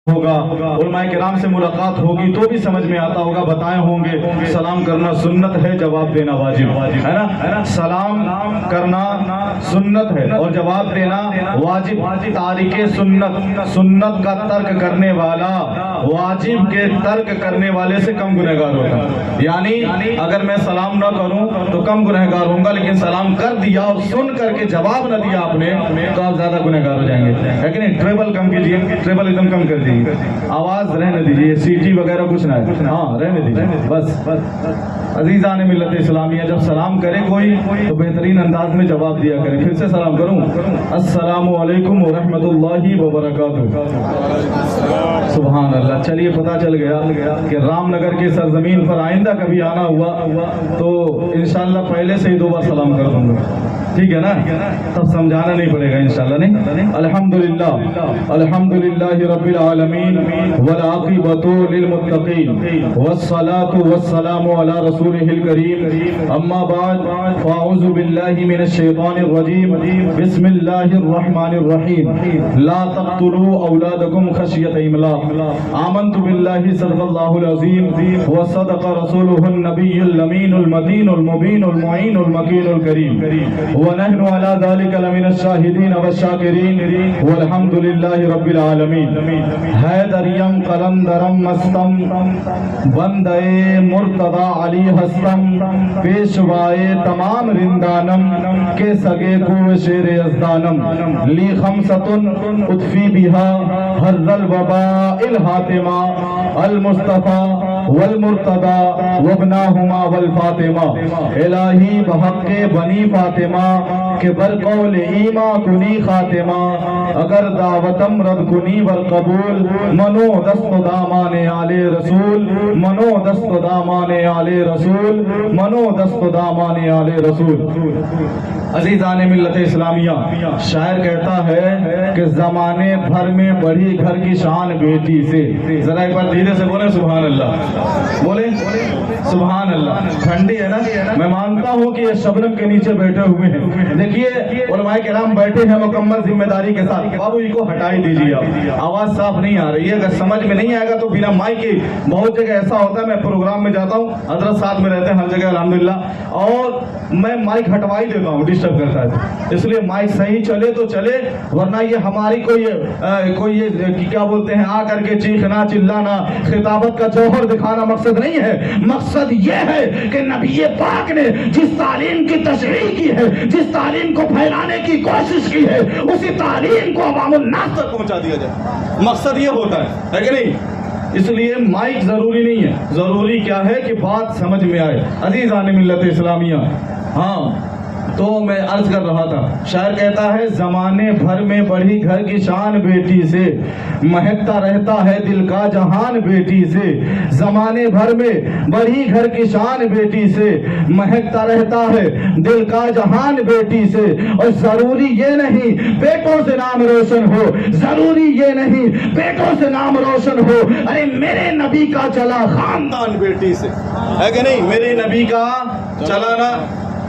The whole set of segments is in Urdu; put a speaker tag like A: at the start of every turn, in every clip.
A: ہوگا علماء کرام سے ملاقات ہوگی تو بھی سمجھ میں آتا ہوگا، بتائے ہوں گے سلام کرنا سنت ہے، جواب دینا واجب ہے نا۔ سلام کرنا سنت ہے اور جواب دینا واجب۔ تارک سنت کا ترک کرنے والا واجب کے ترک کرنے والے سے کم گنہگار ہوتا ہے، یعنی اگر میں سلام نہ کروں تو کم گنہگار ہوں گا، لیکن سلام کر دیا اور سن کر کے جواب نہ دیا آپ نے تو آپ زیادہ گنہگار ہو جائیں گے، ہے کہ نہیں؟ ٹریبل کم کیجیے، ٹریبل ایک دم کم کر دیجیے، آواز رہنے دیجیے، سی ٹی وغیرہ کچھ نہ ہے، ہاں رہنے دیجیے بس۔ عزیزان ملت اسلامیہ، جب سلام کرے کوئی تو بہترین انداز میں جواب دیا کرے۔ پھر سے سلام کروں، السلام علیکم ورحمۃ اللہ وبرکاتہ۔ سبحان اللہ۔ چلیے پتہ چل گیا کہ رام نگر کی سرزمین پر آئندہ کبھی آنا ہوا تو انشاءاللہ پہلے سے ہی 2 بار سلام کر دوں گا، ٹھیک ہے نا؟ تب سمجھانا نہیں پڑے گا انشاءاللہ، نہیں؟ الحمدللہ الحمدللہ رب العالمین والعاقبۃ للمتقین والصلاۃ والسلام علی رسولہ الکریم، اما بعد فاعوذ باللہ من الشیطان الرجیم، بسم اللہ الرحمن الرحیم، لا تقتلوا اولادکم خشیۃ املاق، آمنت باللہ صدق اللہ العظیم وصدق رسولہ النبی الامین المتین المبین المعین المکین الکریم، ونحن على ذلك لمن الشاہدین والشاکرین والحمد للہ رب العالمین۔ حیدریم قلندرم مستم بندے مرتضی علی ہستم، پیشوائے تمام رندانم کے سگے کو شیر یزدانم، لی خمستن اطفی بہا حر الوباء الحاتمہ، المصطفیٰ والمرتضی وابناہما والفاطمہ، الہی بحق بنی فاطمہ کہ برقول ایما کنی خاتمہ، اگر دعوتم رد کنی والقبول، منو دست دامان آل رسول، منو دست دامان آل رسول، منو دست دامان آل رسول۔ عزیزان ملت اسلامیہ، شاعر کہتا ہے کہ زمانے بھر میں بڑھی گھر کی شان بیٹی سے، ذرا ایک بار دھیرے سے بولیں سبحان اللہ، بولیں سبحان اللہ۔ ٹھنڈی ہے نا، میں مانتا ہوں کہ یہ شبنم کے نیچے بیٹھے ہوئے ہیں، دیکھیے علماء کرام بیٹھے ہیں مکمل ذمہ داری کے ساتھ۔ بابو جی کو ہٹائی دیجیے، آپ آواز صاف نہیں آ رہی ہے، اگر سمجھ میں نہیں آئے گا تو بنا مائک کے بہت جگہ ایسا ہوتا ہے، میں پروگرام میں جاتا ہوں، حضرت ساتھ میں رہتے ہیں ہر جگہ الحمدللہ، اور میں مائک ہٹوا ہی دیتا ہوں، ڈسٹرب کرتا ہے، اس لیے مائک صحیح چلے تو چلے، ورنہ یہ ہماری کوئی کیا بولتے ہیں آ کر کے چیخنا چلانا، خطابت کا جوہر دکھانا مقصد نہیں ہے۔ مقصد یہ ہے کہ نبی پاک نے جس تعلیم کی تشریح کی ہے، جس تعلیم کو پھیلانے کی کوشش کی ہے، اسی تعلیم کو عوام الناس تک پہنچا دیا جائے، مقصد یہ ہوتا ہے کہ نہیں؟ اس لیے مائک ضروری نہیں ہے، ضروری کیا ہے کہ بات سمجھ میں آئے۔ عزیزان ملت اسلامیہ، ہاں تو میں عرض کر رہا تھا، شاعر کہتا ہے زمانے بھر میں بڑھی گھر کی شان بیٹی سے، مہکتا رہتا ہے دل کا جہان بیٹی سے، زمانے بھر میں بڑھی گھر کی شان بیٹی سے، مہکتا رہتا ہے دل کا جہان بیٹی سے، اور ضروری یہ نہیں بیٹوں سے نام روشن ہو، ضروری یہ نہیں بیٹوں سے نام روشن ہو، ارے میرے نبی کا چلا خاندان بیٹی سے، ہے کہ نہیں؟ میرے نبی کا چلا نا،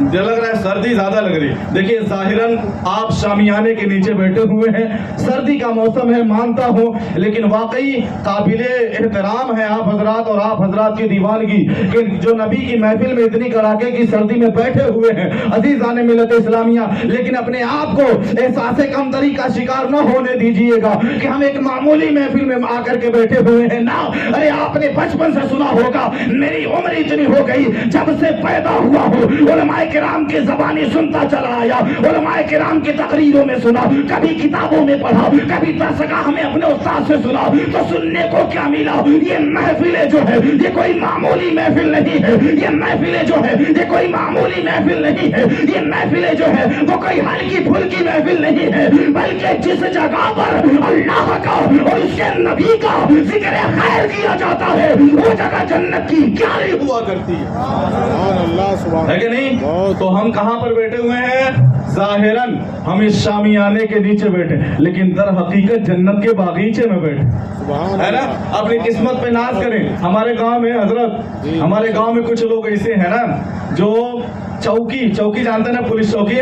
A: لگ رہا ہے سردی زیادہ لگ رہی ہے، دیکھیے ظاہراً آپ شامیانے کے نیچے بیٹھے ہوئے ہیں، سردی کا موسم ہے مانتا ہوں، لیکن واقعی قابل احترام ہے آپ حضرات اور آپ حضرات کی دیوانگی کہ جو نبی کی محفل میں اتنی کڑاکے کی سردی میں بیٹھے ہوئے ہیں۔ عزیزان ملت اسلامیہ، لیکن اپنے آپ کو احساس کمتری کا شکار نہ ہونے دیجیے گا کہ ہم ایک معمولی محفل میں آ کر کے بیٹھے ہوئے ہیں، نہ، ارے آپ نے بچپن سے سنا ہوگا، میری عمر اتنی ہو گئی جب سے پیدا ہوا ہوں علماء کرام کی زبانی سنتا چلا آیا، علماء کرام کی تقریروں میں سنا، کبھی کتابوں میں پڑھا، کبھی درسگاہ میں اپنے استاد سے سنا، تو سننے کو کیا ملا؟ یہ محفلیں جو ہے یہ کوئی معمولی محفل نہیں ہے، یہ محفلیں جو ہے یہ کوئی معمولی محفل نہیں ہے، یہ محفلیں جو ہے وہ کوئی ہلکی پھلکی محفل نہیں ہے، بلکہ جس جگہ پر اللہ کا اور اس کے نبی کا ذکر خیر کیا جاتا ہے وہ جگہ جنت کی کیاری ہوا کرتی ہے، ہے کہ نہیں؟ تو ہم کہاں پر بیٹھے ہوئے ہیں؟ ظاہراً ہم اس شامیانے کے نیچے بیٹھے، لیکن در حقیقت جنت کے باغیچے میں بیٹھے، ہے نا؟ اپنی قسمت پہ ناز کریں۔ ہمارے گاؤں میں حضرت، ہمارے گاؤں میں کچھ لوگ ایسے ہیں نا جو چوکی جانتے ہیں نا، پولیس چوکی،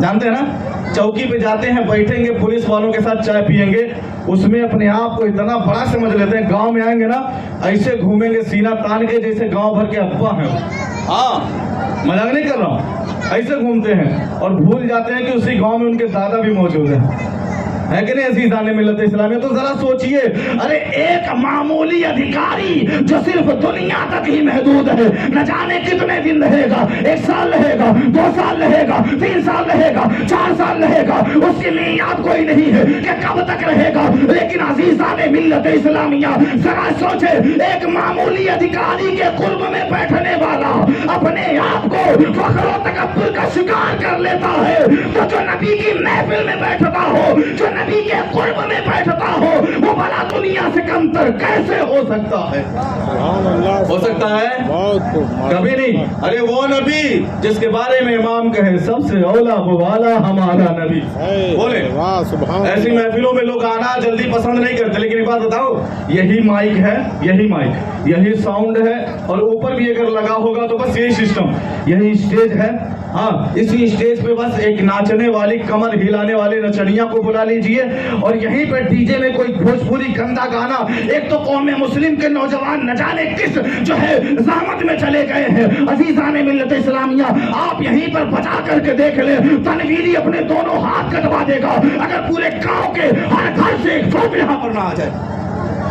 A: جانتے ہیں نا, چوکی پہ جاتے ہیں, بیٹھیں گے پولیس والوں کے ساتھ, چائے پیئیں گے, اس میں اپنے آپ کو اتنا بڑا سمجھ لیتے ہیں. گاؤں میں آئیں گے نا, ایسے گھومیں گے سینہ تان کے جیسے گاؤں بھر کے ابا ہیں. ہاں, مذاق نہیں کر رہا ہوں, ایسے گھومتے ہیں اور بھول جاتے ہیں کہ اسی گاؤں میں ان کے دادا بھی موجود ہیں. ہے کہ نہیں عزیزان ملت اسلامیہ؟ تو ذرا سوچئے, ارے ایک معمولی ادھیکاری جو صرف دنیا تک ہی محدود ہے, نہ جانے کتنے دن رہے گا, 1 سال رہے گا, 2 سال رہے گا, 3 سال رہے گا, 4 سال رہے گا, اس کی میعاد کوئی نہیں ہے کہ کب تک رہے گا. لیکن عزیزان ملت اسلامیہ ذرا سوچے, ایک معمولی ادھیکاری کے قرب میں بیٹھنے والا اپنے آپ کو فخر و تکبر کا شکار کر لیتا ہے, تو جو نبی کی محفل میں بیٹھتا ہو, جو نبی کے قرب میں بیٹھتا ہو, وہ بھلا دنیا سے کمتر کیسے ہو سکتا ہے؟ ہو سکتا ہے؟ کبھی نہیں. ارے وہ نبی جس کے بارے میں امام کہے سب سے اولا والا ہمارا نبی. بولے, ایسی محفلوں میں لوگ آنا جلدی پسند نہیں کرتے, لیکن ایک بات بتاؤ, یہی مائک ہے, یہی مائک, یہی ساؤنڈ ہے, اور اوپر بھی اگر لگا ہوگا تو بس یہی سسٹم, یہی اسٹیج ہے. ہاں, اسی اسٹیج پہ بس ایک ناچنے والی, کمر ہلانے والے نچنیاں کو بلا لیجئے, اور یہیں پہ ڈی جے میں کوئی بھوجپوری گندا گانا. ایک تو قوم مسلم کے نوجوان نہ جانے کس جو ہے زحمت میں چلے گئے ہیں. عزیزان ملت اسلامیہ, آپ یہیں پر بچا کر کے دیکھ لیں, تنویری اپنے دونوں ہاتھ کٹوا دے گا اگر پورے گاؤں کے ہر گھر سے ایک فرد یہاں پر نہ آ جائے,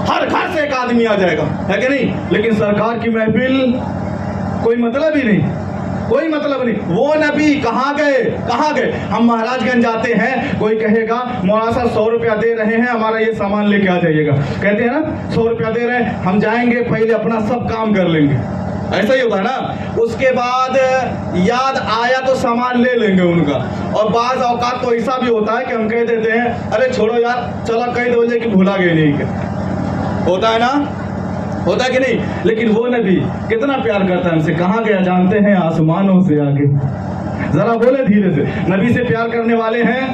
A: ہر گھر سے ایک آدمی آ جائے گا, ہے کہ نہیں؟ لیکن سرکار کی محفل کوئی مطلب ہی نہیں, کوئی مطلب نہیں. وہ نبی کہاں گئے, کہاں گئے؟ ہم مہاراج گنج جاتے ہیں, کوئی کہے گا مولانا صاحب 100 روپیہ دے رہے ہیں, ہمارا یہ سامان لے کے آ جائیے گا. کہتے ہیں نا 100 روپیہ دے رہے ہیں, ہم جائیں گے پہلے اپنا سب کام کر لیں گے, ایسا ہی ہوتا ہے نا. اس کے بعد یاد آیا تو سامان لے لیں گے ان کا. اور بعض اوقات تو ایسا بھی ہوتا ہے کہ ہم کہہ دیتے ہیں ارے چھوڑو یار, چلا کہہ دو کہ بھولا گئے نہیں, کہ ہوتا ہے نا, ہوتا ہے کہ نہیں؟ لیکن وہ نبی کتنا پیار کرتا ہے ہم سے. کہاں گیا جانتے ہیں؟ آسمانوں سے آگے. ذرا بولے دھیرے سے, نبی سے پیار کرنے والے ہیں,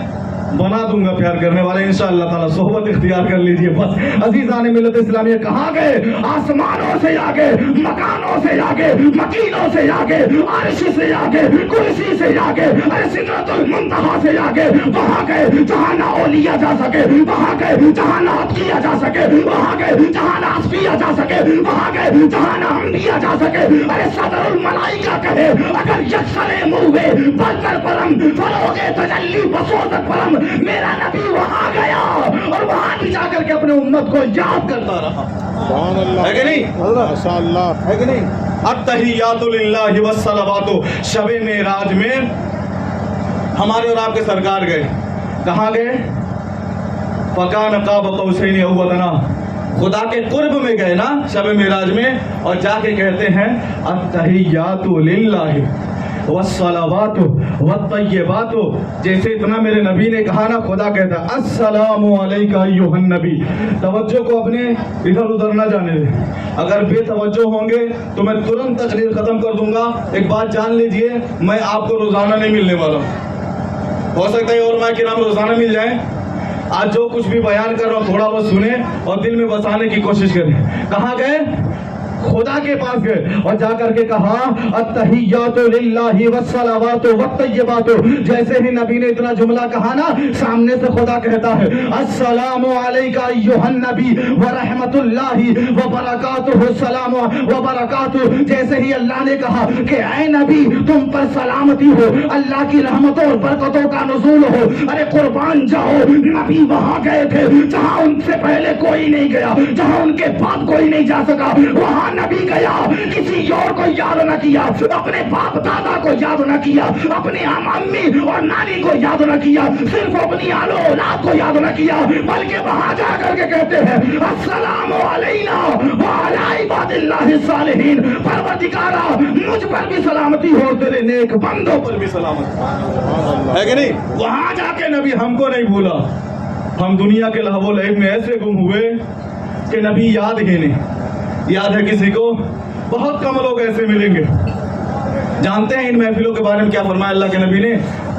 A: بنا دوں گا پیار کرنے والے انشاءاللہ تعالی, صحبت اختیار کر لیجئے بس. عزیزان ملت اسلامیہ, کہاں گئے؟ آسمانوں سے آگے, مکانوں سے آگے, مکینوں سے آگے, عرش سے آگے, کرسی سے آگے, ارے سدرۃ المنتہا سے آگے. وہاں گئے جہاں نہ اولیا جا سکے, وہاں گئے جہاں نہ عطف کیا جا سکے, وہاں گئے جہاں نہ عطف کیا جا سکے, وہاں گئے جہاں نہ حمد کیا جا سکے. ارے صدر الملائکہ کہے اگر یکسر موے بلتر پرم فروغ تجلی بسوزت پرم, میرا نبی وہاں گیا اور وہاں بھی جا کر کے اپنے امت کو یاد کرتا رہا. ہے کہ نہیں؟ ماشاءاللہ, ہے کہ نہیں؟ التحیات للہ والصلوات. شب معراج میں ہمارے اور آپ کے سرکار گئے, کہاں گئے؟ فکان قاب قوسین او ادنیٰ, خدا کے قرب میں گئے نا شب معراج میں, اور جا کے کہتے ہیں التحیات للہ والصلوات والطیبات. جیسے اتنا میرے نبی نے کہا نا, خدا کہتا السلام علیکہ ایھا النبی. توجہ کو اپنے ادھر ادھر نہ جانے دے, اگر بے توجہ ہوں گے تو میں ترنت تقریر ختم کر دوں گا. ایک بات جان لیجئے, میں آپ کو روزانہ نہیں ملنے والا ہوں. ہو سکتا ہے علماء کرام روزانہ مل جائیں. آج جو کچھ بھی بیان کر رہا ہوں تھوڑا بہت سنیں اور دل میں بسانے کی کوشش کریں. کہاں گئے؟ خدا کے پاس گئے اور جا کر کے کہا التحیات للہ والصلوات والطیبات. جیسے ہی نبی نے اتنا جملہ کہا نا, سامنے سے خدا کہتا ہے السلام علیکہ ایھا النبی ورحمۃ اللہ وبرکاتہ, السلام وبرکاتہ. جیسے ہی اللہ نے کہا کہ اے نبی تم پر سلامتی ہو, اللہ کی رحمتوں اور برکتوں کا نزول ہو. ارے قربان جاؤ, نبی وہاں گئے تھے جہاں ان سے پہلے کوئی نہیں گیا, جہاں ان کے بعد کوئی نہیں جا سکا. وہاں نبی گیا, کسی اور کو یاد نہ کیا, اپنے باپ دادا کو یاد نہ کیا, اپنی امی اور نانی کو یاد نہ کیا, صرف اپنی آل و اولاد کو یاد نہ کیا, بلکہ وہاں جا کر کے کہتے ہیں السلام علینا وعلی عباد اللہ الصالحین. پروردگارا مجھ پر بھی سلامتی ہو, تیرے نیک بندوں پر بھی سلامتی, ہے کہ نہیں؟ وہاں جا کے نبی ہم کو نہیں بھولا. ہم دنیا کے لہو و لعب میں ایسے گم ہوئے کہ نبی یاد ہی نہیں. یاد ہے کسی کو؟ بہت کم لوگ ایسے ملیں گے. جانتے ہیں ان محفلوں کے بارے میں کیا فرمایا اللہ کے نبی نے؟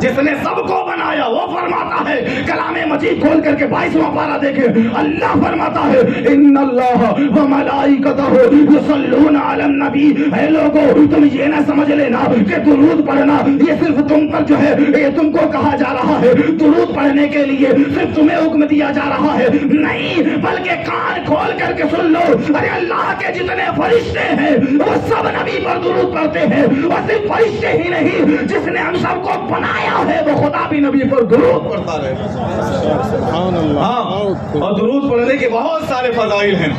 A: جس نے سب کو بنایا وہ فرماتا ہے کلام مجید کھول کر کے 22واں پارہ دیکھیں اللہ فرماتا ہے ان اللہ و ملائکتہ یصلون علی النبی. اے لوگو تم یہ نہ سمجھ لینا کہ درود پڑھنا یہ صرف تم پر جو ہے یہ تم کو کہا جا رہا ہے, درود پڑھنے کے لیے صرف تمہیں حکم دیا جا رہا ہے, نہیں بلکہ کان کھول کر کے سن لو. ارے اللہ کے جتنے فرشتے ہیں وہ سب نبی پر درود پڑھتے ہیں, اور صرف فرشتے ہی نہیں جس نے ہم سب کو بنایا ہے وہ خدا بھی نبی پر درود پڑھتا رہے.
B: سبحان اللہ.
A: ہاں, اور درود پڑھنے کے بہت سارے فضائل ہیں.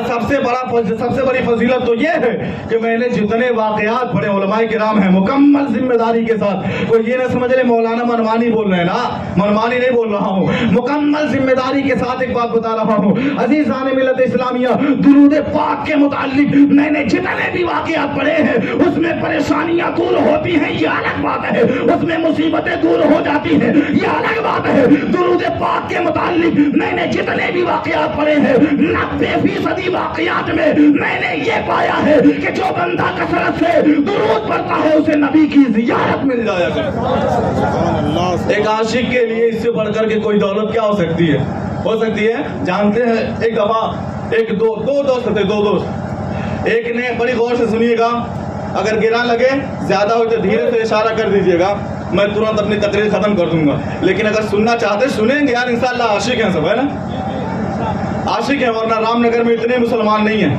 A: سب سے بڑی فضیلت تو یہ ہے کہ میں نے جتنے واقعات پڑھے علماء کرام ہیں مکمل ذمہ داری کے ساتھ, کوئی یہ نہ سمجھ لے مولانا منمانی بول رہے ہیں نا, منمانی نہیں بول رہا ہوں, مکمل ذمہ داری کے ساتھ ایک بات بتا رہا ہوں. عزیزان ملت اسلامیہ, درود پاک کے متعلق میں نے جتنے بھی واقعات پڑھے ہیں اس میں پریشانیاں دور ہوتی ہیں یہ الگ بات ہے, اس میں مصیبتیں دور ہو جاتی ہیں یہ الگ بات ہے. درود پاک کے متعلق میں نے جتنے بھی واقعات پڑھے ہیں 90% واقعات میں نے یہ پایا ہے کہ جو بندہ کثرت سے درود پڑھتا ہے اسے نبی کی زیارت مل جایا کرتی ہے. ایک عاشق کے لیے اس سے بڑھ کر کے کوئی دولت کیا ہو سکتی ہے؟ ہو سکتی ہے. جانتے ہیں ایک دفعہ دو دوست تھے, دو دوست. ایک نے بڑی غور سے سنیے گا, اگر گرا لگے زیادہ ہو تو دھیرے سے اشارہ کر دیجیے گا, میں ترنت اپنی تقریر ختم کر دوں گا. لیکن اگر سننا چاہتے سنیں گے یار, انشاءاللہ عاشق ہیں سب, ہے نا, عاشق ہیں. ورنہ رام نگر میں اتنے مسلمان نہیں ہیں,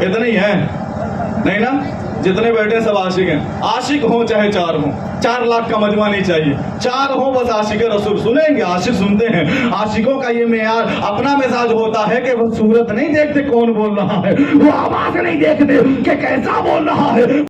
A: اتنے ہی ہیں نہیں نا, جتنے بیٹھے سب عاشق ہیں. عاشق ہوں چاہے 4 ہوں, 4 لاکھ کا مجمع نہیں چاہیے, 4 ہوں بس عاشق رسول. سنیں گے عاشق سنتے ہیں. عاشقوں کا یہ معیار اپنا مزاج ہوتا ہے کہ وہ صورت نہیں دیکھتے کون بول رہا ہے, وہ آواز نہیں دیکھتے کہ کیسا بول رہا ہے,